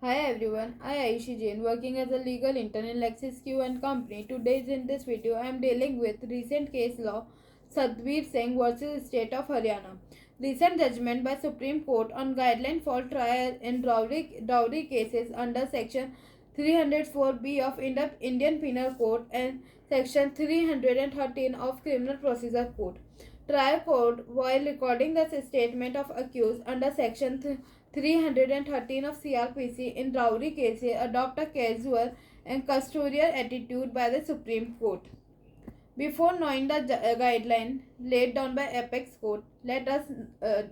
Hi everyone, I Ayushi Jain working as a legal intern in LEXIQ and Company. Today in this video I am dealing with recent case law Satvir Singh versus State of Haryana. Recent judgment by Supreme Court on guideline for trial in dowry cases under section 304B of Indian Penal Code and section 313 of Criminal Procedure Code. Trial court, while recording the statement of accused under section 313 of CRPC in dowry cases, adopt a casual and custodial attitude by the Supreme Court. Before knowing the guideline laid down by Apex Court, let us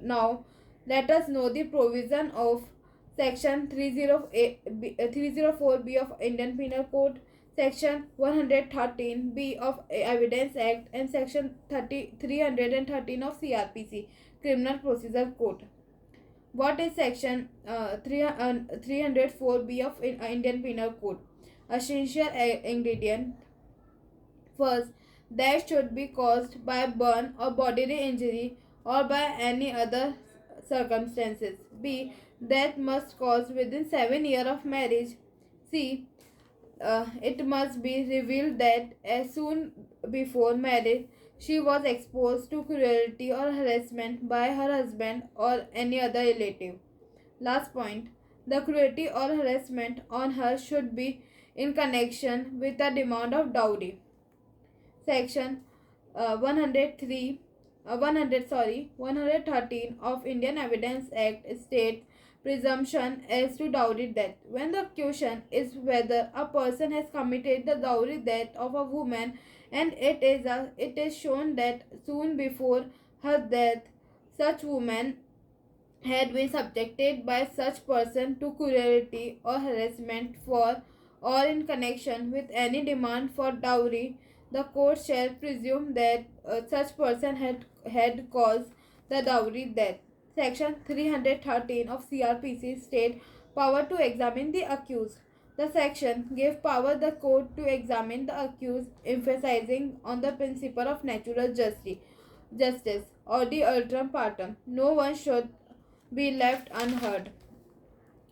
know the provision of Section 304B of Indian Penal Code, Section 113B of Evidence Act, and Section 313 of CRPC, Criminal Procedure Code. What is Section 304B of Indian Penal Code? Essential ingredient. First, death should be caused by burn or bodily injury or by any other circumstances. B. Death must cause within 7 years of marriage. C. It must be revealed that as soon before marriage she was exposed to cruelty or harassment by her husband or any other relative. Last point. The cruelty or harassment on her should be in connection with the demand of dowry. Section 113 of Indian Evidence Act states presumption as to dowry death. When the question is whether a person has committed the dowry death of a woman and it is shown that soon before her death such woman had been subjected by such person to cruelty or harassment for or in connection with any demand for dowry, the court shall presume that such person had caused the dowry death. Section 313 of CRPC state power to examine the accused. The section gave power the court to examine the accused, emphasizing on the principle of natural justice or the ultram partem. No one should be left unheard.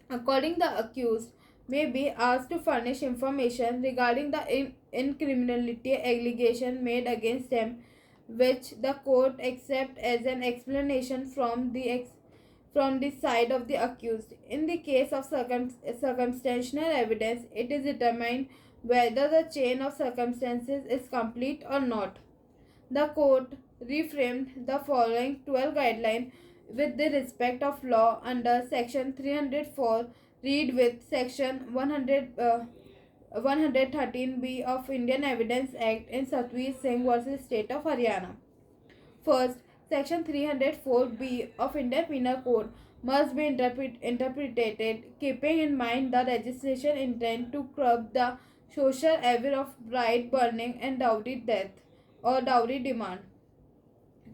According the accused may be asked to furnish information regarding the incriminatory allegation made against them, which the court accept as an explanation from the side of the accused. In the case of circumstantial evidence, it is determined whether the chain of circumstances is complete or not. The court reframed the following 12 guidelines with the respect of law under section 304. Read with section 113B of Indian Evidence Act in Satvir Singh versus State of Haryana. First, section 304B of Indian Penal Code must be interpreted keeping in mind the legislation intent to curb the social evil of bride burning and dowry death or dowry demand.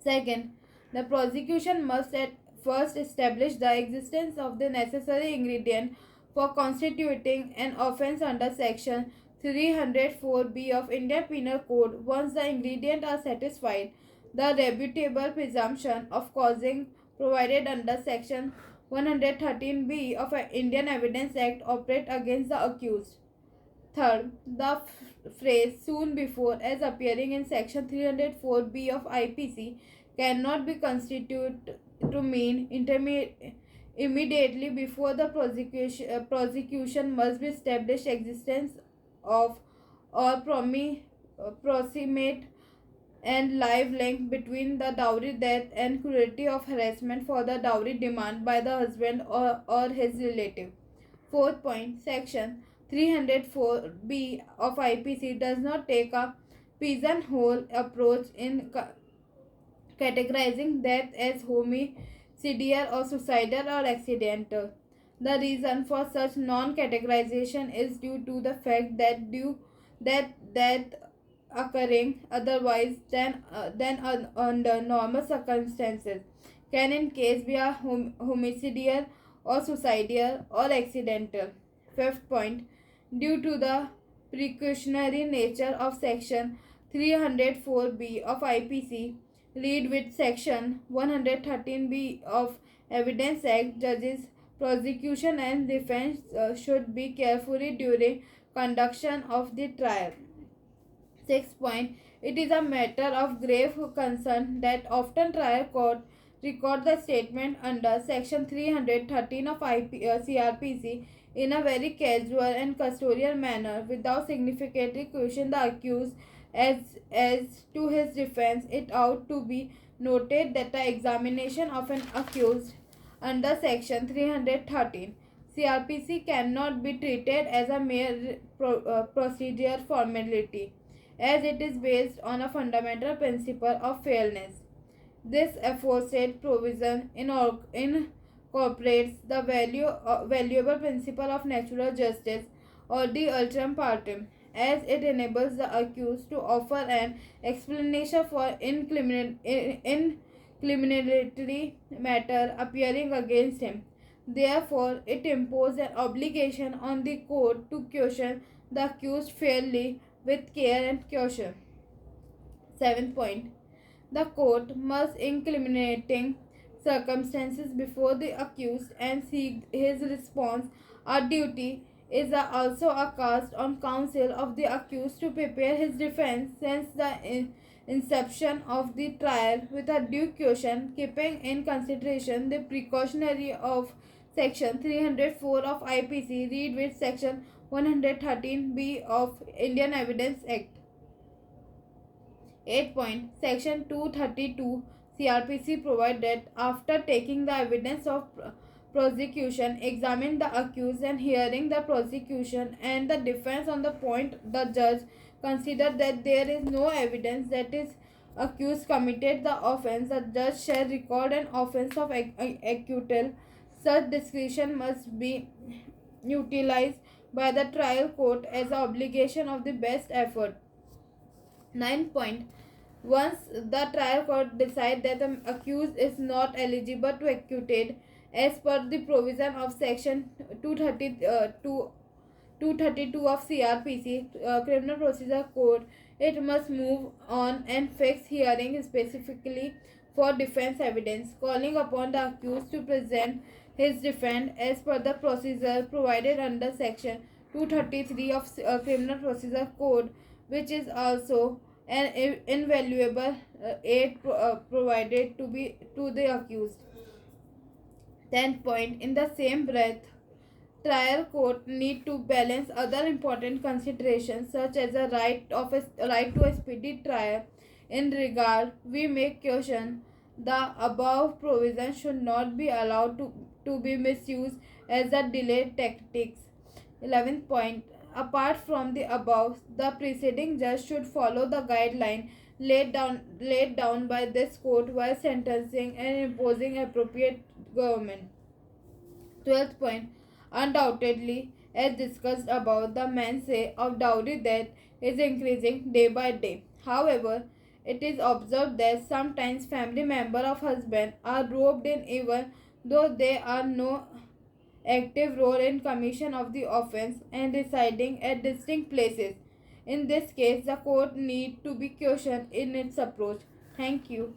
Second, the prosecution must at first establish the existence of the necessary ingredient for constituting an offence under section 304B of Indian Penal Code. Once the ingredients are satisfied, the rebuttable presumption of causing provided under section 113B of Indian Evidence Act operate against the accused. Third, the phrase soon before as appearing in section 304B of IPC cannot be construed to mean immediately before the prosecution must be established existence of or proximate and live link between the dowry death and cruelty of harassment for the dowry demand by the husband or his relative. Fourth point, section 304B of IPC does not take a pigeonhole approach in categorizing death as homicidal or suicidal or accidental. The reason for such non-categorization is due to the fact that death occurring otherwise than under normal circumstances can in case be a homicidal or suicidal or accidental. Fifth point, due to the precautionary nature of section 304B of IPC, read with section 113B of Evidence Act, judges prosecution and defense should be carefully during conduction of the trial. 6 point. It is a matter of grave concern that often trial court record the statement under section 313 of CRPC in a very casual and custodial manner without significantly question the accused as to his defense. It ought to be noted that the examination of an accused under section 313 CRPC cannot be treated as a mere procedure formality, as it is based on a fundamental principle of fairness. This aforesaid provision incorporates the valuable principle of natural justice or the ultimum partem, as it enables the accused to offer an explanation for incriminatory matter appearing against him. Therefore, it imposes an obligation on the court to question the accused fairly, with care and caution. 7th point. The court must incriminating circumstances before the accused and seek his response. A duty is also a cast on counsel of the accused to prepare his defense since the inception of the trial with a due caution, keeping in consideration the precautionary of section 304 of IPC, read with section 113B of Indian Evidence Act. 8 point. Section 232 CRPC provides that after taking the evidence of prosecution, examining the accused and hearing the prosecution and the defense on the point, the judge consider that there is no evidence that is accused committed the offence, the judge shall record an offence of acquittal. Such discretion must be utilized by the trial court as an obligation of the best effort. 9 point. Once the trial court decides that the accused is not eligible to acquitted as per the provision of section 232 of CRPC, Criminal Procedure Code, it must move on and fix hearing specifically for defense evidence, calling upon the accused to present his defense as per the procedure provided under section 233 of Criminal Procedure Code, which is also an invaluable aid provided to the accused. 10th point. In the same breath, trial court need to balance other important considerations such as the right to a speedy trial. In regard, we make caution the above provision should not be allowed to be misused as a delay tactics. 11th point. Apart from the above, the preceding judge should follow the guideline laid down by this court while sentencing and imposing appropriate government. 12th point. Undoubtedly, as discussed above, the mention of dowry that is increasing day by day. However, it is observed that sometimes family members of husband are roped in even though they are no active role in commission of the offence and residing at distinct places. In this case, the court need to be cautioned in its approach. Thank you.